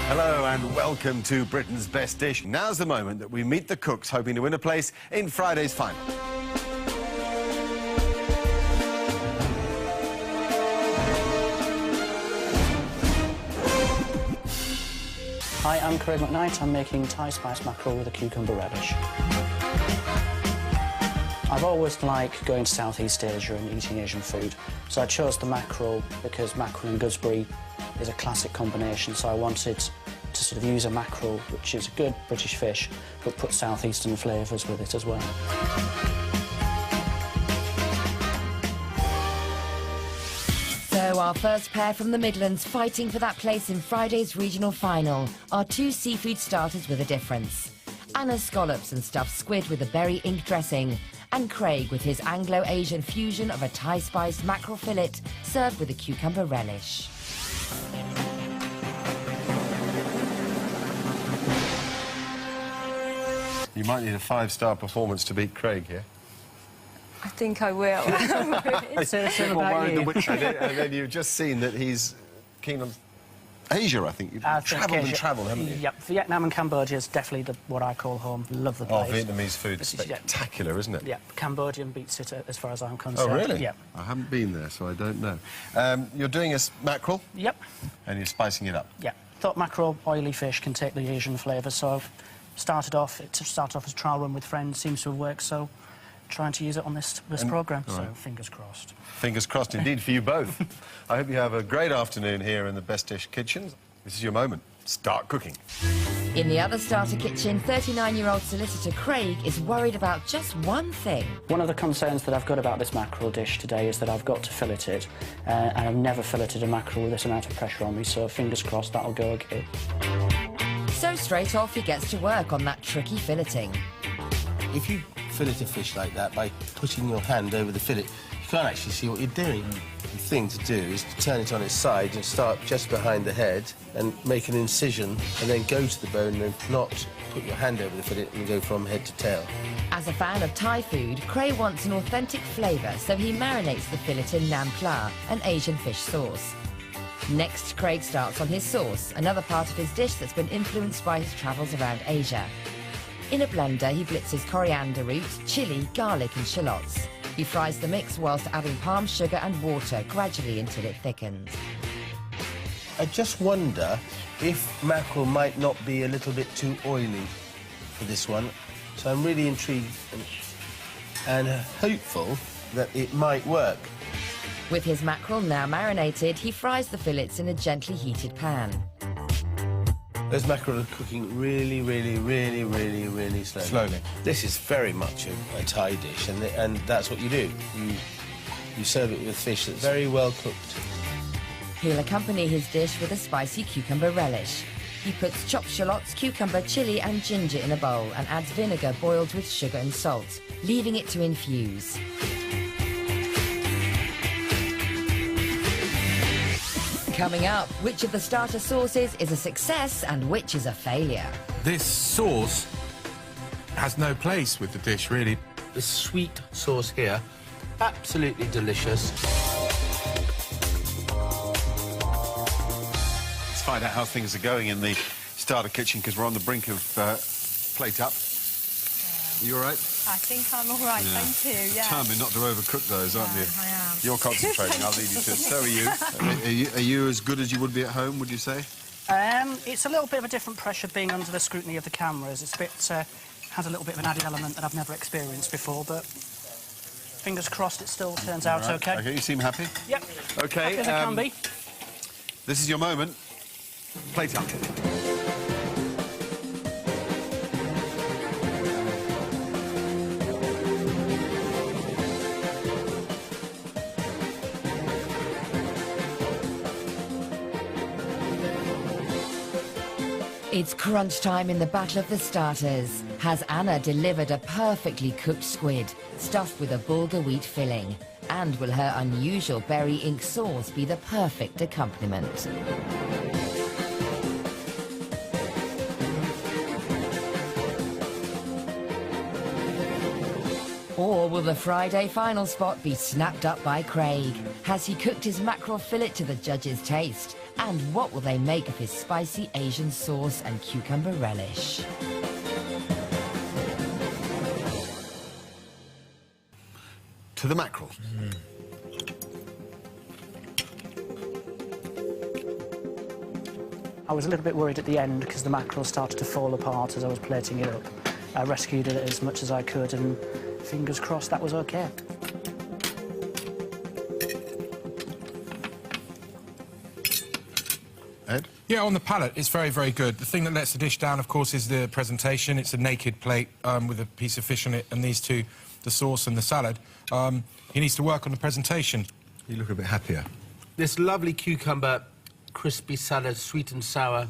Hello and welcome to Britain's Best Dish. Now's the moment that we meet the cooks hoping to win a place in Friday's final. Hi, I'm Craig McKnight. I'm making Thai spice mackerel with a cucumber relish. I've always liked going to Southeast Asia and eating Asian food, so I chose the mackerel because mackerel and gooseberry is a classic combination, so I wanted to sort of use a mackerel, which is a good British fish, but put southeastern flavours with it as well. So our first pair from the Midlands fighting for that place in Friday's regional final are two seafood starters with a difference. Anna's scallops and stuffed squid with a berry ink dressing, and Craig with his Anglo-Asian fusion of a Thai-spiced mackerel fillet served with a cucumber relish. You might need a 5-star performance to beat Craig here. I think I will. Say the same People about worried you. and then you've just seen that he's keen on Asia, I think. You've travelled and travelled, haven't you? Yep, Vietnam and Cambodia is definitely what I call home. Love the Oh, place. Vietnamese food is spectacular, isn't it? Yeah, Cambodian beats it as far as I'm concerned. Oh, really? Yeah. I haven't been there, so I don't know. You're doing a mackerel? Yep. And you're spicing it up? Yeah. Thought mackerel, oily fish, can take the Asian flavour, so I've started off as a trial run with friends, seems to have worked, so trying to use it on this programme, so fingers crossed. Fingers crossed indeed for you both. I hope you have a great afternoon here in the Best Dish kitchen. This is your moment. Start cooking. In the other starter kitchen, 39-year-old solicitor Craig is worried about just one thing. One of the concerns that I've got about this mackerel dish today is that I've got to fillet it, and I've never filleted a mackerel with this amount of pressure on me, so fingers crossed that'll go okay. So straight off he gets to work on that tricky filleting. If you fillet a fish like that by putting your hand over the fillet, you can't actually see what you're doing. The thing to do is to turn it on its side and start just behind the head and make an incision and then go to the bone and not put your hand over the fillet and go from head to tail. As a fan of Thai food, Craig wants an authentic flavour, so he marinates the fillet in nam pla, an Asian fish sauce. Next, Craig starts on his sauce, another part of his dish that's been influenced by his travels around Asia. In a blender, he blitzes coriander root, chilli, garlic and shallots. He fries the mix whilst adding palm sugar and water gradually until it thickens. I just wonder if mackerel might not be a little bit too oily for this one, so I'm really intrigued and hopeful that it might work. With his mackerel now marinated, he fries the fillets in a gently heated pan. Those mackerel are cooking really, really, really, really, really slowly. This is very much a Thai dish, and that's what you do. You serve it with fish that's very well cooked. He'll accompany his dish with a spicy cucumber relish. He puts chopped shallots, cucumber, chilli and ginger in a bowl and adds vinegar boiled with sugar and salt, leaving it to infuse. Coming up, which of the starter sauces is a success and which is a failure? This sauce has no place with the dish, really. The sweet sauce here, absolutely delicious. Let's find out how things are going in the starter kitchen, because we're on the brink of plate up. Are you all right? I think I'm all right, thank you, yeah. Determined not to overcook those, aren't you? I am. You're concentrating, I'll leave you to it. So are you. Are you as good as you would be at home, would you say? It's a little bit of a different pressure being under the scrutiny of the cameras. It's a bit, has a little bit of an added element that I've never experienced before, but fingers crossed it still turns out okay. OK, you seem happy? Yep. OK, Happy as I can be. This is your moment. Plate up. It's crunch time in the Battle of the Starters. Has Anna delivered a perfectly cooked squid, stuffed with a bulgur wheat filling? And will her unusual berry ink sauce be the perfect accompaniment? Or will the Friday final spot be snapped up by Craig? Has he cooked his mackerel fillet to the judges' taste? And what will they make of his spicy Asian sauce and cucumber relish? To the mackerel. I was a little bit worried at the end because the mackerel started to fall apart as I was plating it up. I rescued it as much as I could and fingers crossed that was okay. Ed? Yeah, on the palate, it's very, very good. The thing that lets the dish down, of course, is the presentation. It's a naked plate with a piece of fish on it, and these two, the sauce and the salad. He needs to work on the presentation. You look a bit happier. This lovely cucumber, crispy salad, sweet and sour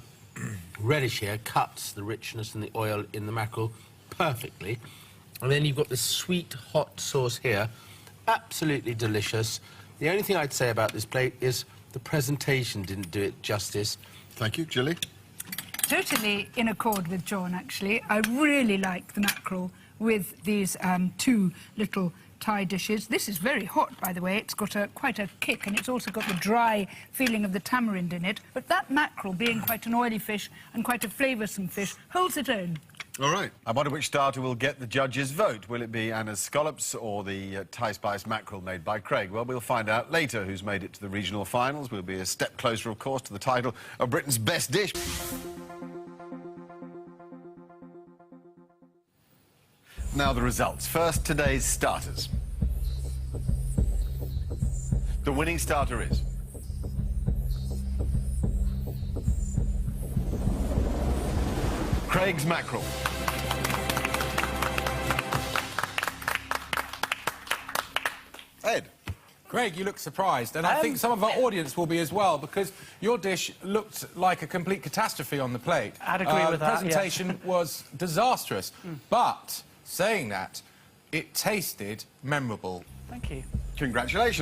relish here cuts the richness and the oil in the mackerel perfectly. And then you've got this sweet, hot sauce here. Absolutely delicious. The only thing I'd say about this plate is the presentation didn't do it justice. Thank you. Gilly? Totally in accord with John, actually. I really like the mackerel with these two little Thai dishes. This is very hot, by the way. It's got quite a kick, and it's also got the dry feeling of the tamarind in it. But that mackerel, being quite an oily fish and quite a flavoursome fish, holds its own. All right. I wonder which starter will get the judges' vote. Will it be Anna's scallops or the Thai spice mackerel made by Craig? Well, we'll find out later who's made it to the regional finals. We'll be a step closer, of course, to the title of Britain's best dish. Now the results. First, today's starters. The winning starter is... Craig's mackerel. Ed? Craig, you look surprised, and I think some of our audience will be as well, because your dish looked like a complete catastrophe on the plate. I'd agree with that, The presentation was disastrous, but saying that, it tasted memorable. Thank you. Congratulations.